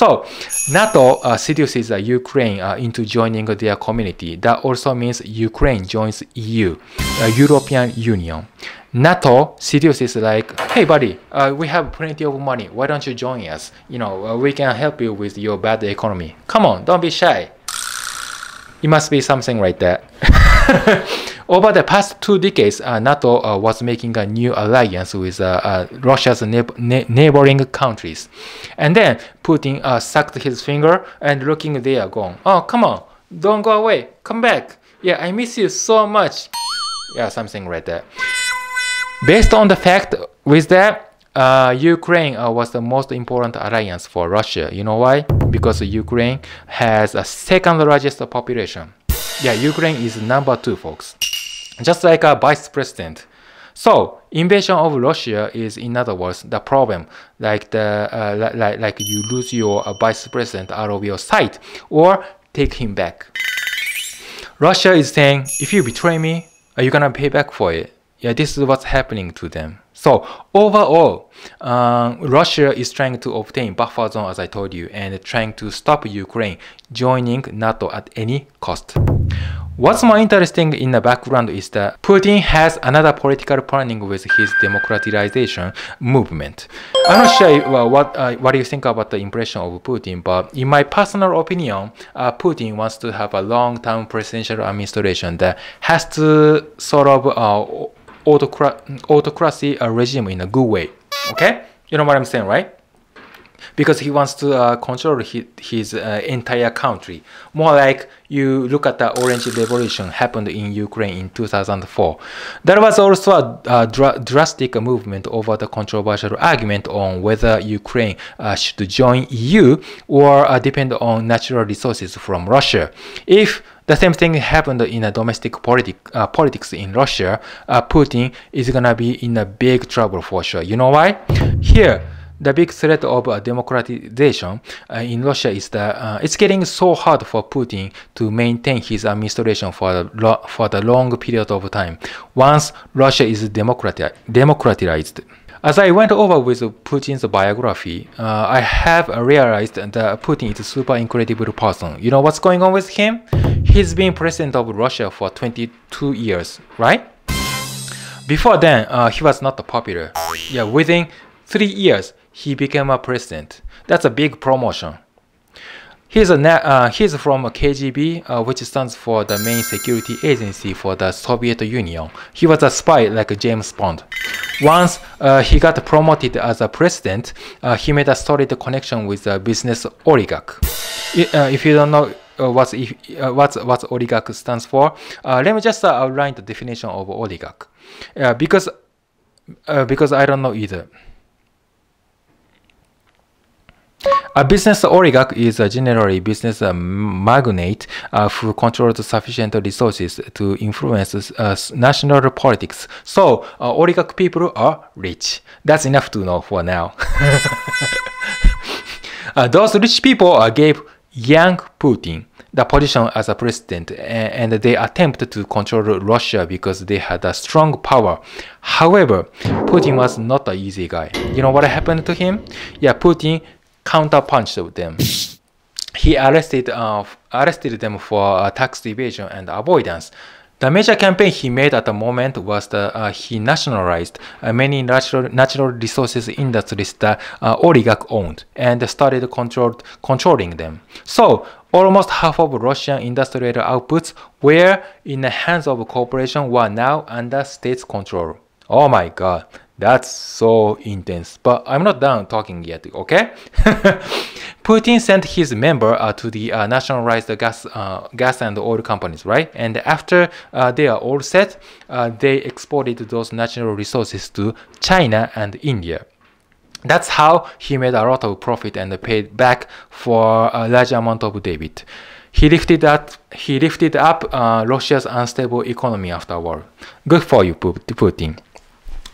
So NATO seduces Ukraine into joining their community. That also means Ukraine joins EU, European Union. NATO seduces like, hey buddy, we have plenty of money. Why don't you join us? You know, we can help you with your bad economy. Come on, don't be shy. It must be something like that. Over the past 2 decades, NATO was making a new alliance with Russia's neighboring countries. And then Putin sucked his finger and looking there going, oh, come on, don't go away, come back. Yeah, I miss you so much. Yeah, something like that. Based on the fact with that, Ukraine was the most important alliance for Russia. You know why? Because Ukraine has a second largest population. Yeah, Ukraine is number 2, folks. Just like a vice president. So invasion of Russia is, in other words, the problem. Like like you lose your vice president out of your sight or take him back. Russia is saying, if you betray me, are you gonna pay back for it? Yeah, this is what's happening to them. So overall, Russia is trying to obtain buffer zone, as I told you, and trying to stop Ukraine joining NATO at any cost. What's more interesting in the background is that Putin has another political planning with his democratization movement. I'm not sure what you think about the impression of Putin, but in my personal opinion, Putin wants to have a long-term presidential administration that has to sort of autocracy regime in a good way. Okay, you know what I'm saying, right? Because he wants to control his entire country. More like you look at the Orange Revolution happened in Ukraine in 2004. There was also a drastic movement over the controversial argument on whether Ukraine should join EU or depend on natural resources from Russia. If the same thing happened in a domestic politics in Russia, Putin is gonna be in a big trouble for sure. You know why? Here, the big threat of democratization in Russia is that it's getting so hard for Putin to maintain his administration for the long period of time once Russia is democratized. As I went over with Putin's biography, I have realized that Putin is a super incredible person. You know what's going on with him? He's been president of Russia for 22 years, right? Before then, he was not popular. Yeah, within 3 years, he became a president. That's a big promotion. He's from KGB, which stands for the main security agency for the Soviet Union. He was a spy like James Bond. Once he got promoted as a president, he made a solid connection with a business oligarch. If you don't know what oligarch stands for, let me just outline the definition of oligarch. Because I don't know either. A business oligarch is generally business magnate who controls sufficient resources to influence national politics. So oligarch people are rich. That's enough to know for now. Those rich people gave young Putin the position as a president, and they attempted to control Russia because they had a strong power. However, Putin was not an easy guy. You know what happened to him? Yeah, Putin counterpunched them. He arrested them for tax evasion and avoidance. The major campaign he made at the moment was that he nationalized many natural resources industries that oligarch owned and started controlling them. So almost half of Russian industrial outputs were in the hands of corporations who are now under state's control. Oh my god. That's so intense. But I'm not done talking yet, okay? Putin sent his member to the nationalized gas and oil companies, right? And after they are all set, they exported those natural resources to China and India. That's how he made a lot of profit and paid back for a large amount of debt. He lifted up Russia's unstable economy afterward. Good for you, Putin.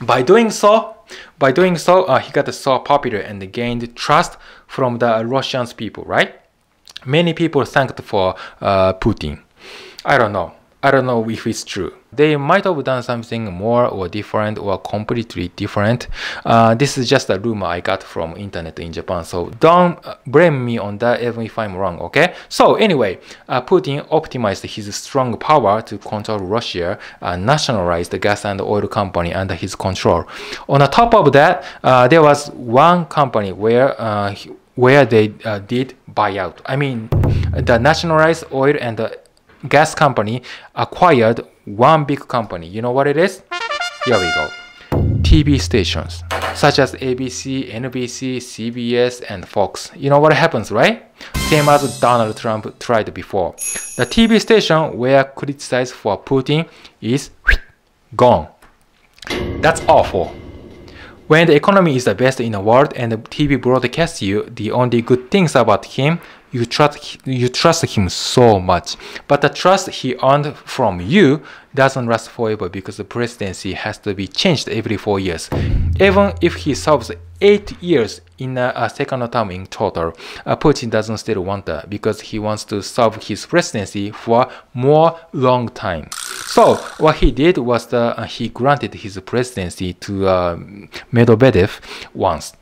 By doing so, he got so popular and gained trust from the Russian people, right? Many people thanked for Putin. I don't know if it's true. They might have done something more or different or completely different. This is just a rumor I got from internet in Japan, so don't blame me on that even if I'm wrong, okay? So anyway, Putin optimized his strong power to control Russia, nationalized the gas and oil company under his control. On the top of that, there was one company where they did buyout. I mean, the nationalized oil and the gas company acquired one big company. You know what it is? Here we go. TV stations such as ABC, NBC, CBS, and Fox. You know what happens, right? Same as Donald Trump tried before. The TV station were criticized for Putin is gone. That's awful. When the economy is the best in the world and the TV broadcasts you the only good things about him, you trust him so much. But the trust he earned from you doesn't last forever because the presidency has to be changed every 4 years. Even if he serves 8 years in a second term in total, Putin doesn't still want that because he wants to serve his presidency for more long time. So what he did was he granted his presidency to Medvedev once.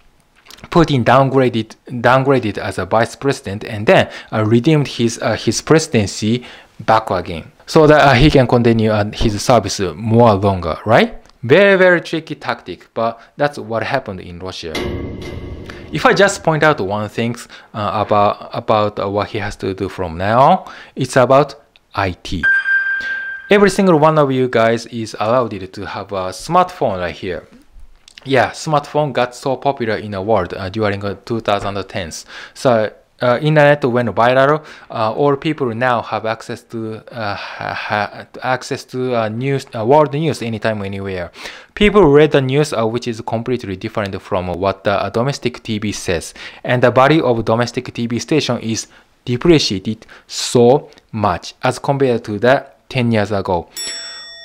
Putin downgraded as a vice president and then redeemed his presidency back again so that he can continue his service more longer, right? Very tricky tactic, but that's what happened in Russia. If I just point out one thing about what he has to do from now on, it's about IT. Every single one of you guys is allowed to have a smartphone right here. Yeah, smartphone got so popular in the world during 2010s. So internet went viral. All people now have access to news, world news anytime, anywhere. People read the news, which is completely different from what the domestic TV says, and the value of domestic TV station is depreciated so much as compared to that 10 years ago.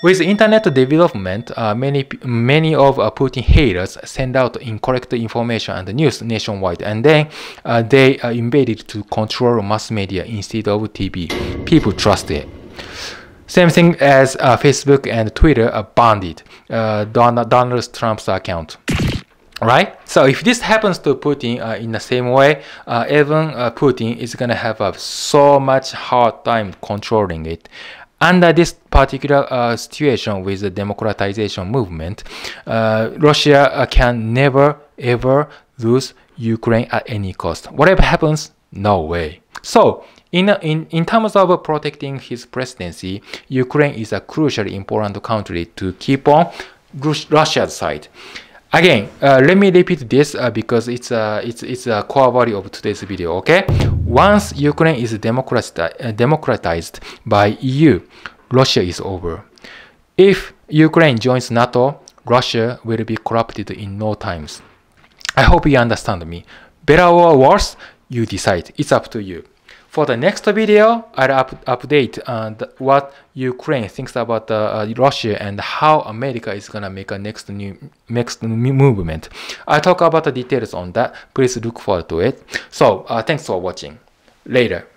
With internet development, many of Putin haters send out incorrect information and news nationwide, and then they invaded to control mass media instead of TV. People trust it. Same thing as Facebook and Twitter banned Donald Trump's account. Right? So if this happens to Putin in the same way, even Putin is gonna have so much hard time controlling it. Under this particular situation with the democratization movement, Russia can never ever lose Ukraine at any cost. Whatever happens, no way. So in terms of protecting his presidency, Ukraine is a crucially important country to keep on Russia's side. Again, let me repeat this because it's a core value of today's video. Okay, once Ukraine is democratized by EU, Russia is over. If Ukraine joins NATO, Russia will be corrupted in no times. I hope you understand me. Better or worse, you decide. It's up to you. For the next video, I'll update what Ukraine thinks about Russia and how America is gonna make a next movement. I'll talk about the details on that. Please look forward to it. So thanks for watching. Later.